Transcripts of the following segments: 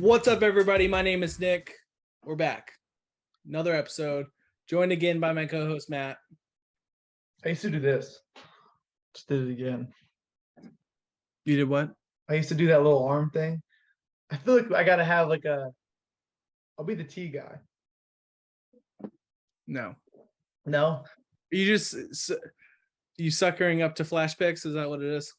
What's up, everybody? My name is Nick. We're back. Another episode. Joined again by my co-host, Matt. I used to do this. Just did it again. You did what? I used to do that little arm thing. I feel like I gotta have like I'll be the T guy. No. No? You suckering up to flash picks? Is that what it is?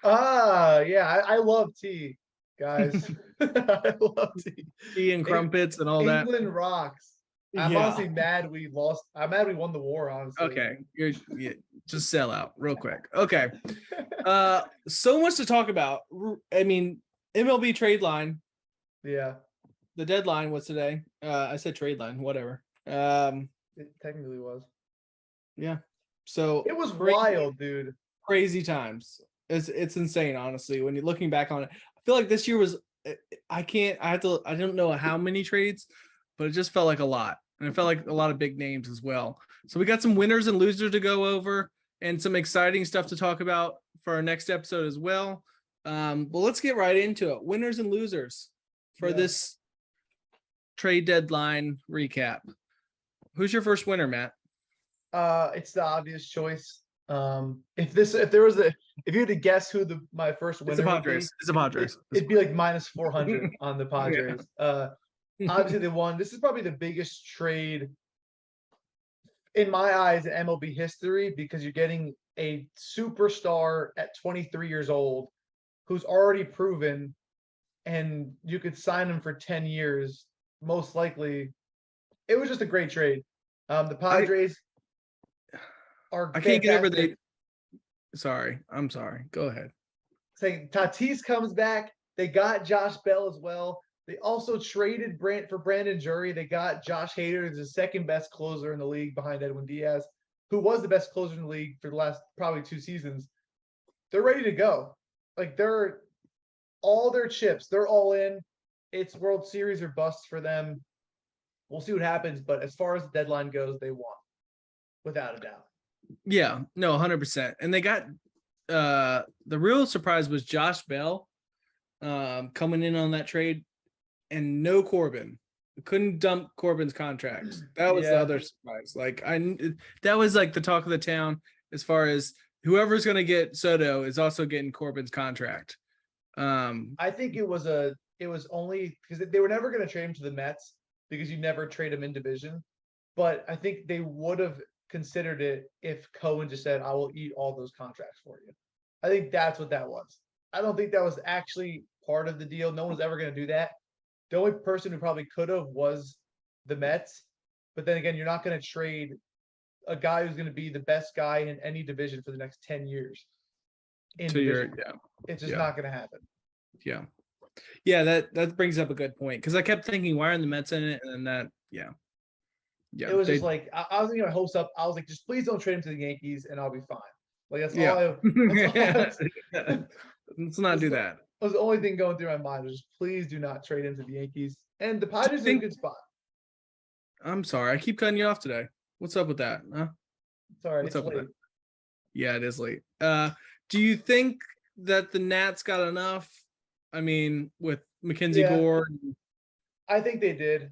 Yeah. I love T, guys. I love T. Tea and crumpets and all that. England rocks. I'm honestly mad we lost. I'm mad we won the war, honestly. Okay. Just sell out real quick. Okay. So much to talk about. I mean, MLB Trade Line. Yeah. The deadline was today. I said trade line, whatever. It technically was. Yeah. So it was wild, dude. Crazy times. It's insane, honestly. When you're looking back on it, I feel like this year was. I don't know how many trades, but it just felt like a lot, and it felt like a lot of big names as well. So we got some winners and losers to go over, and some exciting stuff to talk about for our next episode as well. But let's get right into it. Winners and losers for this trade deadline recap. Who's your first winner, Matt? It's the obvious choice. If you had to guess who my first winner would be, it's the Padres. It'd be like minus 400 on the Padres. Obviously they won. This is probably the biggest trade in my eyes in MLB history, because you're getting a superstar at 23 years old who's already proven, and you could sign him for 10 years. Most likely, it was just a great trade. The Padres I can't get over the. I'm sorry. Go ahead. Saying Tatis comes back. They got Josh Bell as well. They also traded for Brandon Drury. They got Josh Hader, who's the second best closer in the league behind Edwin Diaz, who was the best closer in the league for the last probably 2 seasons. They're ready to go. Like, they're all their chips. They're all in. It's World Series or bust for them. We'll see what happens. But as far as the deadline goes, they won, without a doubt. Yeah, no, 100%. And they got the real surprise was Josh Bell coming in on that trade, and no Corbin. Couldn't dump Corbin's contract. That was the other surprise. Like, that was like the talk of the town, as far as whoever's going to get Soto is also getting Corbin's contract. I think it was only because they were never going to trade him to the Mets, because you never trade him in division. But I think they would have considered it if Cohen just said, "I will eat all those contracts for you." I think that's what that was. I don't think that was actually part of the deal. No one's ever going to do that. The only person who probably could have was the Mets. But then again, you're not going to trade a guy who's going to be the best guy in any division for the next 10 years. It's just not going to happen. Yeah, that brings up a good point, because I kept thinking, why aren't the Mets in it? And then it was just like, I was getting my hopes up. I was like, just please don't trade him to the Yankees and I'll be fine. Like, that's all let's not do that. That was the only thing going through my mind, was just please do not trade him to the Yankees. And the Padres are in a good spot. I'm sorry, I keep cutting you off today. What's up with that? Huh? Sorry, it's late. Yeah, it is late. Do you think that the Nats got enough? I mean, with Mackenzie Gore? I think they did.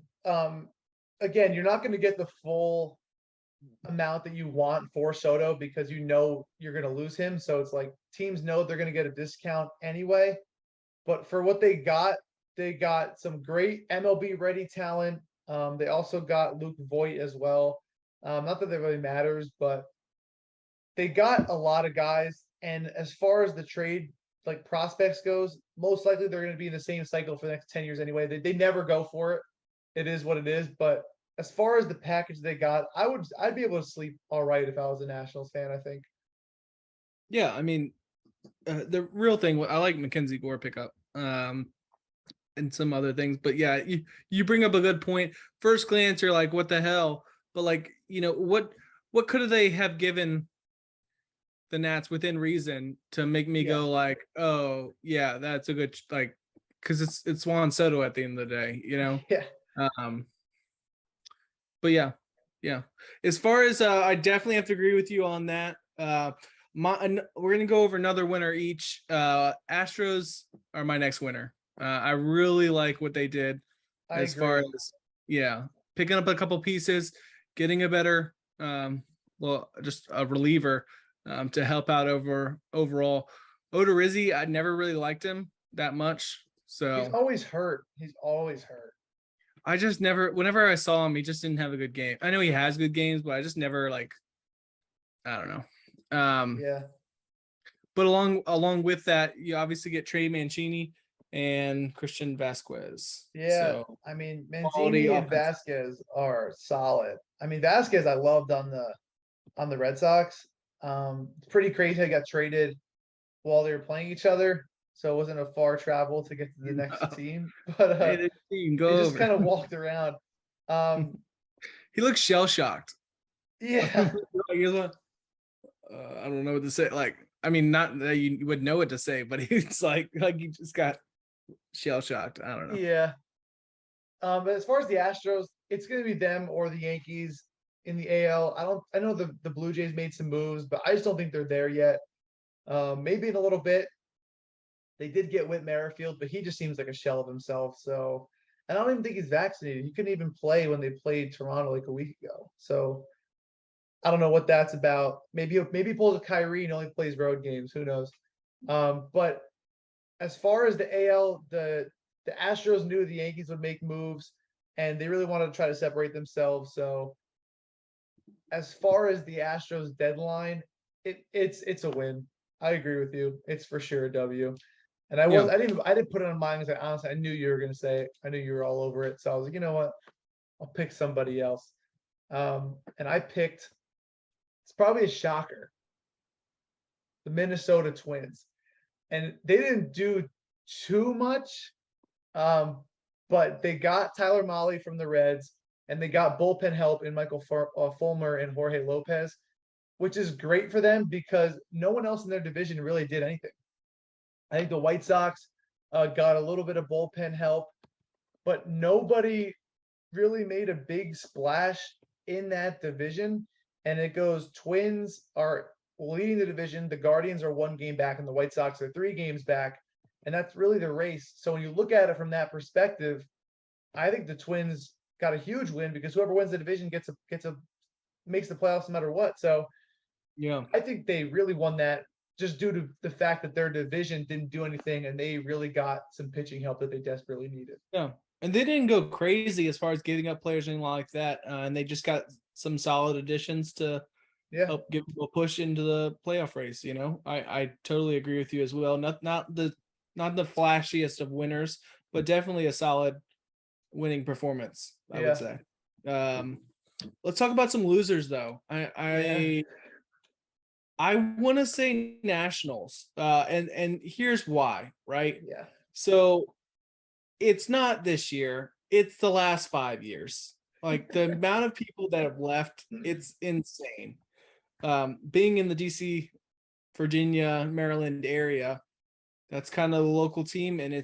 Again, you're not going to get the full amount that you want for Soto, because you know you're going to lose him. So it's like teams know they're going to get a discount anyway. But for what they got some great MLB ready talent. They also got Luke Voit as well. Not that that really matters, but they got a lot of guys. And as far as the trade like prospects goes, most likely they're going to be in the same cycle for the next 10 years anyway. They never go for it. It is what it is. But as far as the package they got, I'd be able to sleep all right if I was a Nationals fan, I think. Yeah, I mean, the real thing, I like Mackenzie Gore pickup and some other things. But yeah, you bring up a good point. First glance, you're like, what the hell? But like, what could they have given the Nats within reason to make me go like, oh yeah, that's a good, like, because it's Juan Soto at the end of the day, But yeah. As far as I definitely have to agree with you on that. We're gonna go over another winner each. Astros are my next winner. I really like what they did I as far agree. as picking up a couple pieces, getting a better just a reliever to help out overall. Odorizzi, I never really liked him that much. He's So always hurt. He's always hurt. I just never whenever I saw him, he just didn't have a good game. I know he has good games, but I just never I don't know. Yeah. But along with that, you obviously get Trey Mancini and Christian Vasquez. Yeah. So I mean, quality Mancini and offense. Vasquez are solid. I mean, Vasquez I loved on the Red Sox. It's pretty crazy. I got traded while they were playing each other, so it wasn't a far travel to get to the next team. But Hey, this team they go just over. kind of walked around. Um, He looks shell shocked. yeah, I don't know what to say. I mean, not that you would know what to say, but it's like he just got shell shocked. I don't know. yeah. But as far as the Astros, it's going to be them or the Yankees in the AL. I know the Blue Jays made some moves, but I just don't think they're there yet. Maybe in a little bit. They did get Whit Merrifield, but he just seems like a shell of himself. So, and I don't even think he's vaccinated. He couldn't even play when they played Toronto like a week ago. So I don't know what that's about. Maybe he pulls a Kyrie and only plays road games. Who knows? But as far as the AL, the Astros knew the Yankees would make moves, and they really wanted to try to separate themselves. So as far as the Astros deadline, it's a win. I agree with you. It's for sure a W. And Yeah. I didn't put it on mine because honestly I knew you were gonna say it. I knew you were all over it. So I was like, you know what? I'll pick somebody else. And I picked, it's probably a shocker, the Minnesota Twins. And they didn't do too much, but they got Tyler Mahle from the Reds, and they got bullpen help in Michael Fulmer and Jorge Lopez, which is great for them because no one else in their division really did anything. I think the White Sox got a little bit of bullpen help, but nobody really made a big splash in that division. And it goes Twins are leading the division. The Guardians are 1 game back, and the White Sox are 3 games back. And that's really the race. So when you look at it from that perspective, I think the Twins got a huge win because whoever wins the division makes the playoffs no matter what. So Yeah. I think they really won that just due to the fact that their division didn't do anything and they really got some pitching help that they desperately needed. Yeah. And they didn't go crazy as far as getting up players and like that. And they just got some solid additions to help give people a push into the playoff race. I totally agree with you as well. Not the flashiest of winners, but definitely a solid winning performance, I would say. Let's talk about some losers though. I want to say Nationals. And here's why, right? Yeah. So it's not this year, it's the last 5 years. Like the amount of people that have left, it's insane. Being in the DC, Virginia, Maryland area, that's kind of the local team. And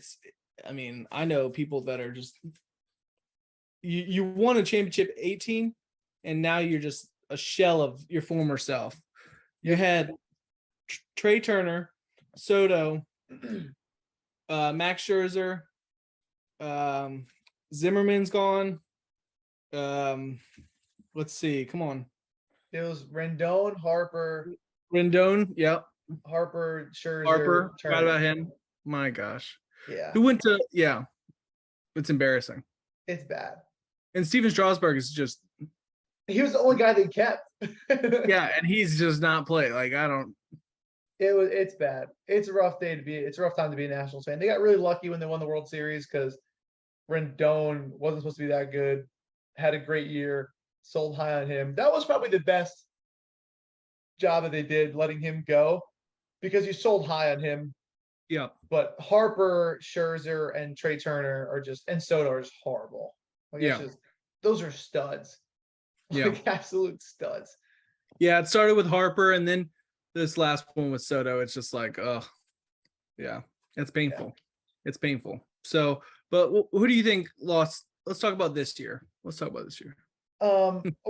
I know people that are just you won a championship 18, and now you're just a shell of your former self. You had Trey Turner, Soto, Max Scherzer, Zimmerman's gone. Let's see. Come on. It was Rendon, Harper. Rendon, yep. Harper, Scherzer, Harper, Turner. forgot about him. My gosh. Yeah. Who went to, it's embarrassing. It's bad. And Steven Strasburg is just. He was the only guy they kept. Yeah, and he's just not played. It's bad. It's a rough time to be a Nationals fan. They got really lucky when they won the World Series because Rendon wasn't supposed to be that good. Had a great year, sold high on him. That was probably the best job that they did, letting him go, because you sold high on him. Yeah. But Harper, Scherzer, and Trey Turner and Soto are just horrible. Those are studs. Absolute studs. Yeah, it started with Harper, and then this last one with Soto. It's just like, it's painful. Yeah. It's painful. So, but who do you think lost? Let's talk about this year. Well,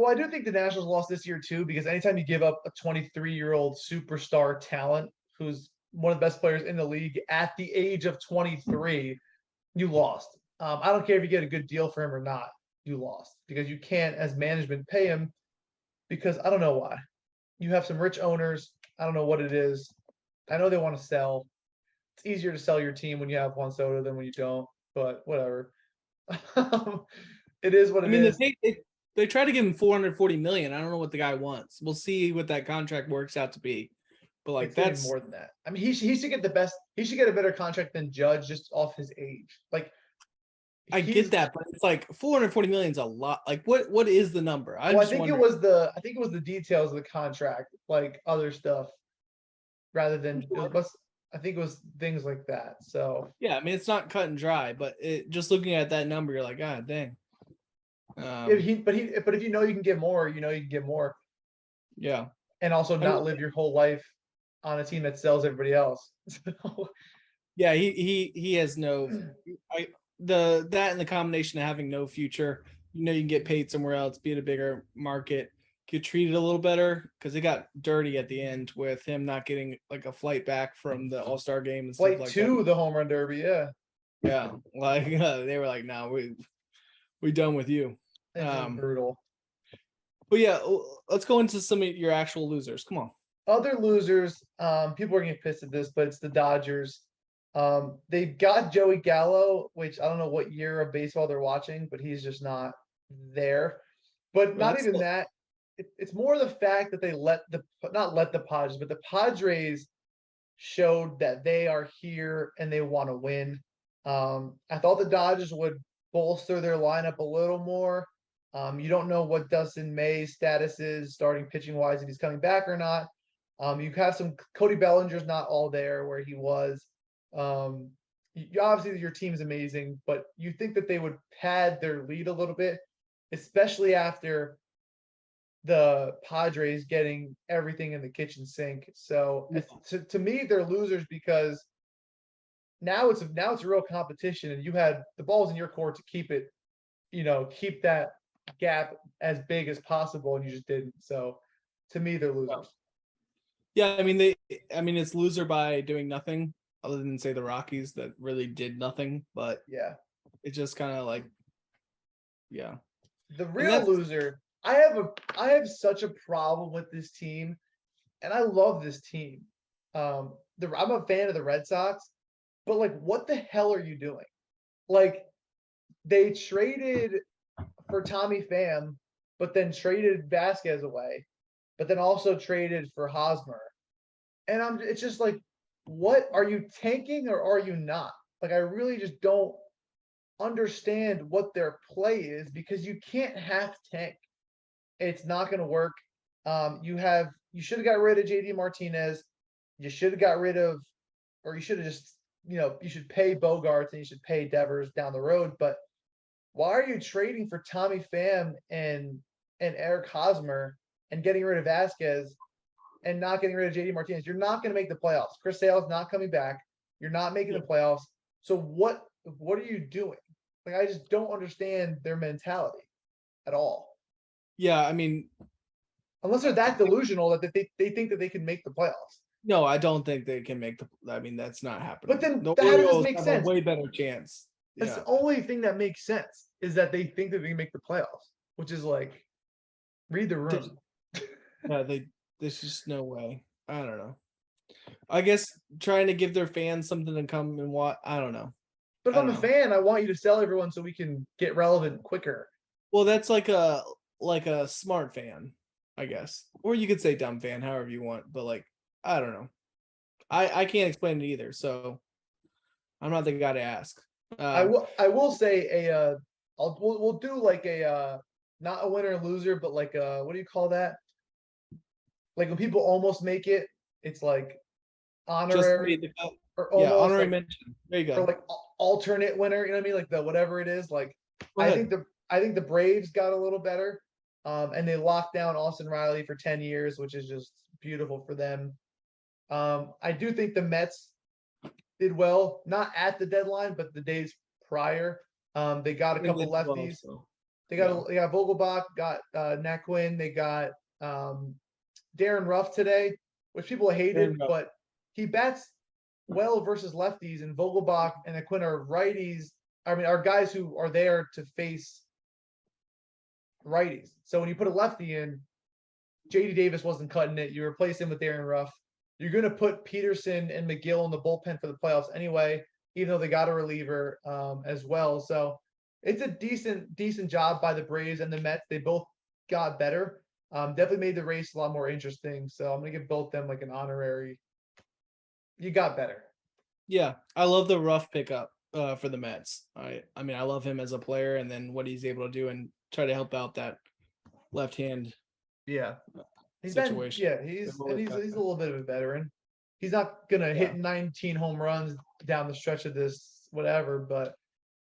I do think the Nationals lost this year too, because anytime you give up a 23-year-old superstar talent who's one of the best players in the league at the age of 23, you lost. I don't care if you get a good deal for him or not, you lost because you can't, as management, pay him because I don't know why. You have some rich owners. I don't know what it is. I know they want to sell. It's easier to sell your team when you have Juan Soto than when you don't, but whatever. It is what I it mean, is. they try to give him 440 million. I don't know what the guy wants. We'll see what that contract works out to be. But like It's even that's more than that. I mean, he should get the best. He should get a better contract than Judge just off his age. Like I he's get that, but it's like 440 million is a lot. Like what is the number? I'm well, just wondering. I think it was the details of the contract, like other stuff, rather than it was. I think it was things like that. So Yeah, I mean it's not cut and dry, but it just looking at that number, you're like, God dang. but if you know you can get more, you know you can get more, Yeah. and also I mean, not live your whole life on a team that sells everybody else. yeah, he has no I that and the combination of having no future, you know, you can get paid somewhere else, be at a bigger market, get treated a little better because it got dirty at the end with him not getting like a flight back from the All-Star game and stuff Flight like that. to the home run derby, yeah. Yeah, like they were like, no, we done with you. It's just brutal. But yeah, let's go into some of your actual losers. Come on. Other losers, people are getting pissed at this, but it's the Dodgers. They got Joey Gallo, which I don't know what year of baseball they're watching, but he's just not there. But Well, not that's even that. It's more the fact that they not let the Padres, but the Padres showed that they are here and they want to win. I thought the Dodgers would bolster their lineup a little more. You don't know what Dustin May's status is, starting pitching wise, if he's coming back or not. You have some Cody Bellinger's not all there where he was. Obviously your team's amazing, but you think that they would pad their lead a little bit, especially after the Padres getting everything in the kitchen sink. So to me, they're losers because now it's a real competition, and you had the balls in your court to keep it, keep that gap as big as possible, and you just didn't. So to me, they're losers. Yeah, I mean it's loser by doing nothing other than say the Rockies that really did nothing, but Yeah, it's just kind of like yeah. the real loser. I have such a problem with this team, and I love this team. I'm a fan of the Red Sox, but like, what the hell are you doing? Like, they traded for Tommy Pham, but then traded Vasquez away, but then also traded for Hosmer. And it's just like, what are you tanking or are you not? Like, I really just don't understand what their play is because you can't half tank. It's not going to work. You should have got rid of JD Martinez. You should have got rid of, or you should have just, you should pay Bogarts and you should pay Devers down the road. But why are you trading for Tommy Pham and Eric Hosmer and getting rid of Vasquez and not getting rid of JD Martinez? You're not going to make the playoffs. Chris Sale's not coming back. You're not making the playoffs. So what are you doing? Like, I just don't understand their mentality at all. Yeah, I mean, unless they're that delusional that they think that they can make the playoffs. no, I don't think they can make the. I mean, that's not happening. But then the how does this Orioles make have sense? a way better chance. That's the only thing that makes sense is that they think that they can make the playoffs, which is like, read the room. Yeah, there's just no way. I don't know. I guess trying to give their fans something to come and watch. I don't know. But if I'm a fan, I want you to sell everyone so we can get relevant quicker. Well, that's like a smart fan, I guess. Or you could say dumb fan, however you want. But like, I don't know. I can't explain it either, so I'm not the guy to ask. I will say we'll do like a not a winner and loser, but like what do you call that? Like when people almost make it, it's like honorary or almost honorary like, mention. There you go. Or like alternate winner, you know what I mean? Like the whatever it is. Like I think the Braves got a little better. And they locked down Austin Riley for 10 years, which is just beautiful for them. I do think the Mets did well, not at the deadline, but the days prior. They got a couple lefties. They got Vogelbach, got Nat Quinn, they got Darren Ruff today, which people hated, but he bats well versus lefties, and Vogelbach and Quinn are righties are guys who are there to face righties. So when you put a lefty in, JD Davis wasn't cutting it. You replace him with Aaron Ruff. You're going to put Peterson and McGill in the bullpen for the playoffs anyway, even though they got a reliever as well. So it's a decent job by the Braves and the Mets. They both got better. Definitely made the race a lot more interesting. So I'm going to give both them like an honorary. You got better. Yeah, I love the rough pickup for the Mets. I mean, I love him as a player, and then what he's able to do and try to help out that left hand Yeah. He's situation. he's a little bit of a veteran. He's not gonna hit 19 home runs down the stretch of this whatever, but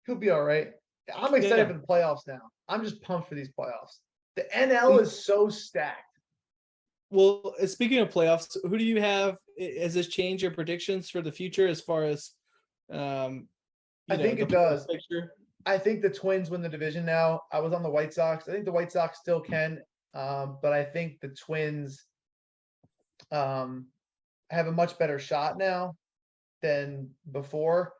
he'll be all right. I'm excited for the playoffs now. I'm just pumped for these playoffs. The NL is so stacked. Well, speaking of playoffs, who do you have? Has this changed your predictions for the future as far as I think it does. Picture? I think the Twins win the division now. I was on the White Sox. I think the White Sox still can, but I think the Twins have a much better shot now than before.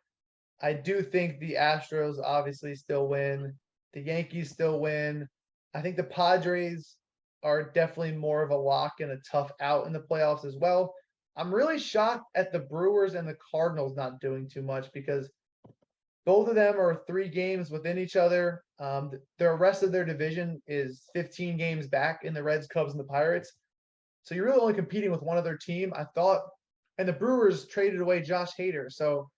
I do think the Astros obviously still win. The Yankees still win. I think the Padres are definitely more of a lock and a tough out in the playoffs as well. I'm really shocked at the Brewers and the Cardinals not doing too much because both of them are 3 games within each other. The rest of their division is 15 games back in the Reds, Cubs, and the Pirates. So you're really only competing with one other team, I thought. And the Brewers traded away Josh Hader. So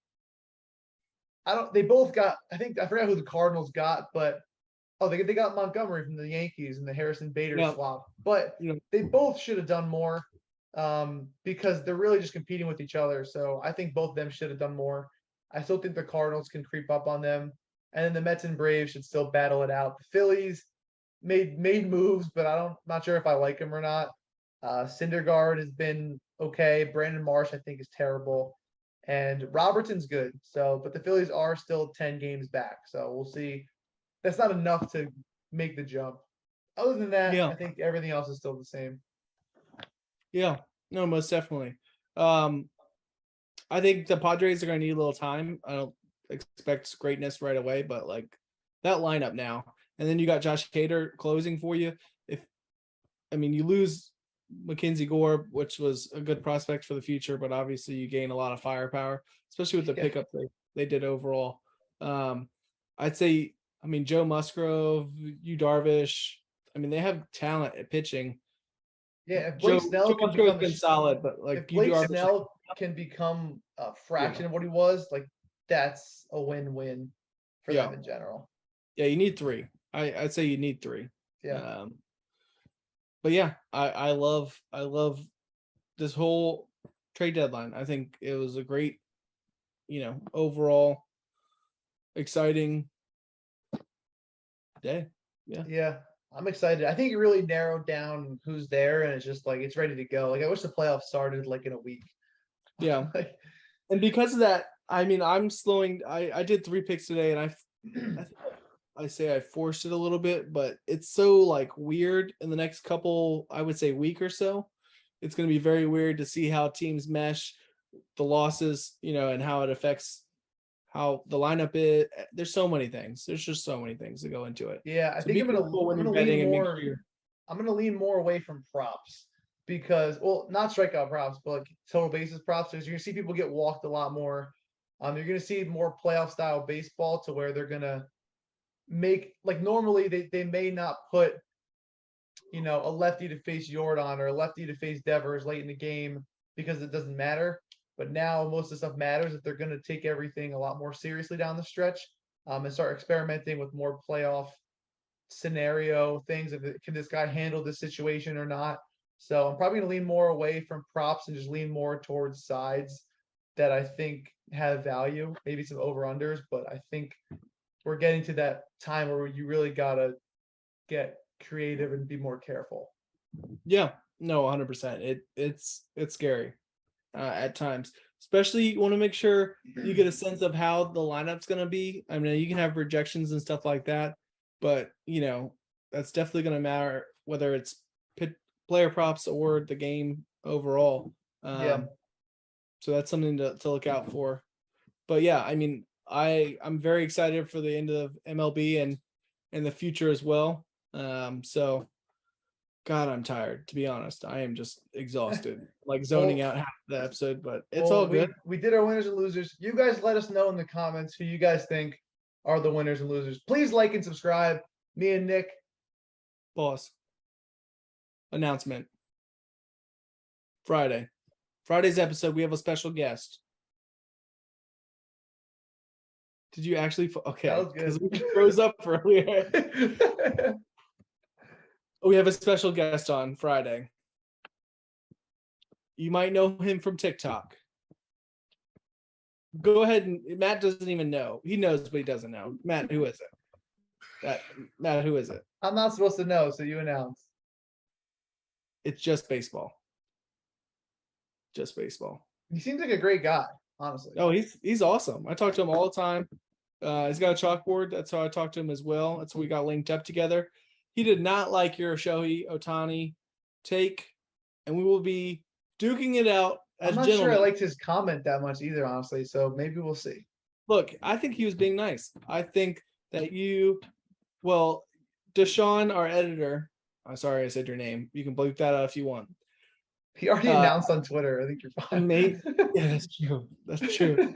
they both got, I forgot who the Cardinals got, but they got Montgomery from the Yankees and the Harrison Bader swap. But they both should have done more because they're really just competing with each other. So I think both of them should have done more. I still think the Cardinals can creep up on them. And then the Mets and Braves should still battle it out. The Phillies made moves, but not sure if I like them or not. Syndergaard has been okay. Brandon Marsh, I think, is terrible. And Robertson's good. So, but the Phillies are still 10 games back. So we'll see. That's not enough to make the jump. Other than that, I think everything else is still the same. Yeah, no, most definitely. I think the Padres are going to need a little time. I don't expect greatness right away, but like that lineup now, and then you got Josh Hader closing for you. You lose Mackenzie Gore, which was a good prospect for the future, but obviously you gain a lot of firepower, especially with the pickup they did overall. I'd say, Joe Musgrove, Yu Darvish. They have talent at pitching. Yeah, if Blake Snell can become solid, but like if Blake Snell can become a fraction of what he was, like that's a win-win for them in general. Yeah, you need 3. I'd say you need 3. Yeah. But yeah, I love this whole trade deadline. I think it was a great, overall exciting day. Yeah. Yeah. I'm excited. I think it really narrowed down who's there, and it's just like it's ready to go. Like I wish the playoffs started like in a week. Yeah. And because of that, I'm slowing. I did 3 picks today, and I say I forced it a little bit, but it's so like weird in the next couple, I would say week or so. It's going to be very weird to see how teams mesh the losses, and how it affects how the lineup is. There's so many things. There's just so many things that go into it. Yeah, I think I'm going to lean more away from props because, well, not strikeout props, but like total bases props. Because you're going to see people get walked a lot more. You're going to see more playoff style baseball to where they're going to make, like normally they may not put, a lefty to face Jordan or a lefty to face Devers late in the game because it doesn't matter. But now most of the stuff matters if they're going to take everything a lot more seriously down the stretch and start experimenting with more playoff scenario things. Can this guy handle this situation or not? So I'm probably going to lean more away from props and just lean more towards sides that I think have value, maybe some over-unders, but I think we're getting to that time where you really got to get creative and be more careful. Yeah, no, 100%. It's scary at times, especially you want to make sure you get a sense of how the lineup's going to be. You can have projections and stuff like that, but that's definitely going to matter whether it's player props or the game overall. So that's something to look out for. But yeah, I'm very excited for the end of MLB and the future as well. So God, I'm tired, to be honest. I am just exhausted, like zoning out half the episode, but it's all good. We did our winners and losers. You guys let us know in the comments who you guys think are the winners and losers. Please like and subscribe. Me and Nick. Boss. Announcement. Friday's episode, we have a special guest. Did you actually? Okay, That was good. We froze up earlier. We have a special guest on Friday. You might know him from TikTok. Go ahead and Matt doesn't even know. He knows, but he doesn't know. Matt, who is it? Matt, who is it? I'm not supposed to know, so you announce. It's just baseball. Just baseball. He seems like a great guy, honestly. Oh, he's awesome. I talk to him all the time. He's got a chalkboard. That's how I talk to him as well. That's how we got linked up together. He did not like your Shohei Ohtani take, and we will be duking it out as I'm not gentlemen. sure I liked his comment that much either, honestly. So maybe we'll see. Look, I think he was being nice. I think that Deshaun, our editor. I'm sorry I said your name. You can bleep that out if you want. He already announced on Twitter. I think you're fine. Yeah, that's true. That's true.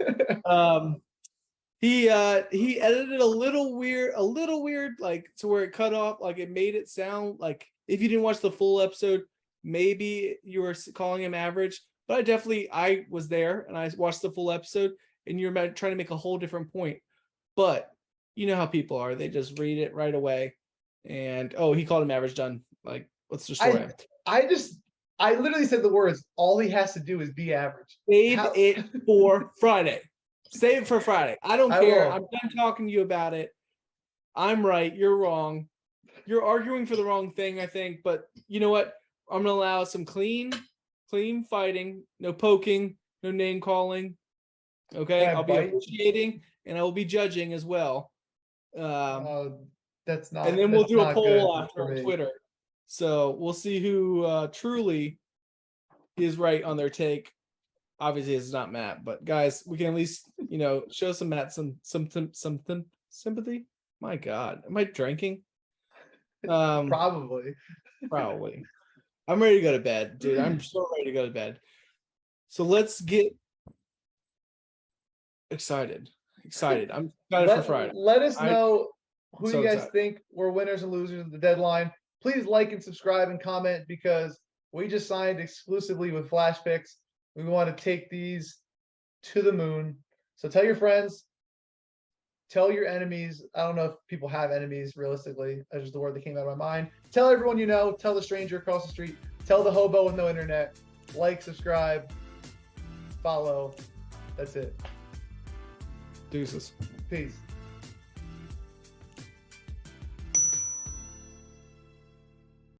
He edited a little weird, like to where it cut off, like it made it sound like if you didn't watch the full episode, maybe you were calling him average. But I was there and I watched the full episode, and you're trying to make a whole different point. But you know how people are; they just read it right away. And he called him average. Done. Like, let's destroy him. I literally said the words. All he has to do is be average. Save it for Friday. Save it for Friday. I don't care. I'm done talking to you about it. I'm right. You're wrong. You're arguing for the wrong thing, I think. But you know what? I'm going to allow some clean fighting. No poking. No name calling. Okay? I'll be officiating, and I will be judging as well. That's not. And then we'll do a poll after on Twitter. So we'll see who truly is right on their take. Obviously, it's not Matt, but guys, we can at least, show some Matt some sympathy. My God, am I drinking? Probably. I'm ready to go to bed, dude. I'm so ready to go to bed. So let's get excited. I'm excited for Friday. Let us know who you guys excited. think were winners and losers of the deadline. Please like and subscribe and comment, because we just signed exclusively with Flash Picks. We want to take these to the moon. So tell your friends, tell your enemies. I don't know if people have enemies realistically. That's just the word that came out of my mind. Tell everyone you know. Tell the stranger across the street. Tell the hobo with no internet. Like, subscribe, follow. That's it. Deuces. Peace.